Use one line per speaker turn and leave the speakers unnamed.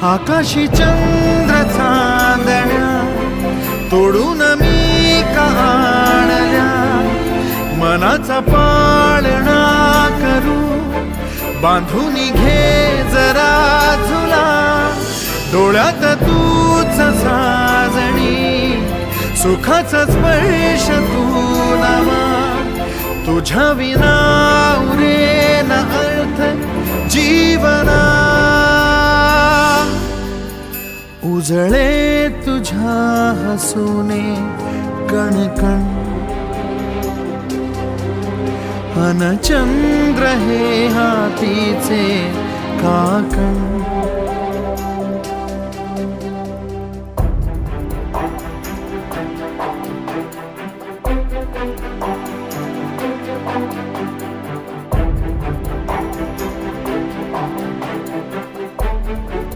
आकाशी चंद्र चांदण्या तोडून मी का आणल्या, मनाचा पाळणा करू बांधून घे जरा झुला, डोळ्यात तूच साजणी सुखाचा स्पर्श तू नावा, तुझ्या विना उरेन अर्थ जीवना, उजळे तुझ्या हसूने कणकण, अन चंद्र हे हातीचे काकण,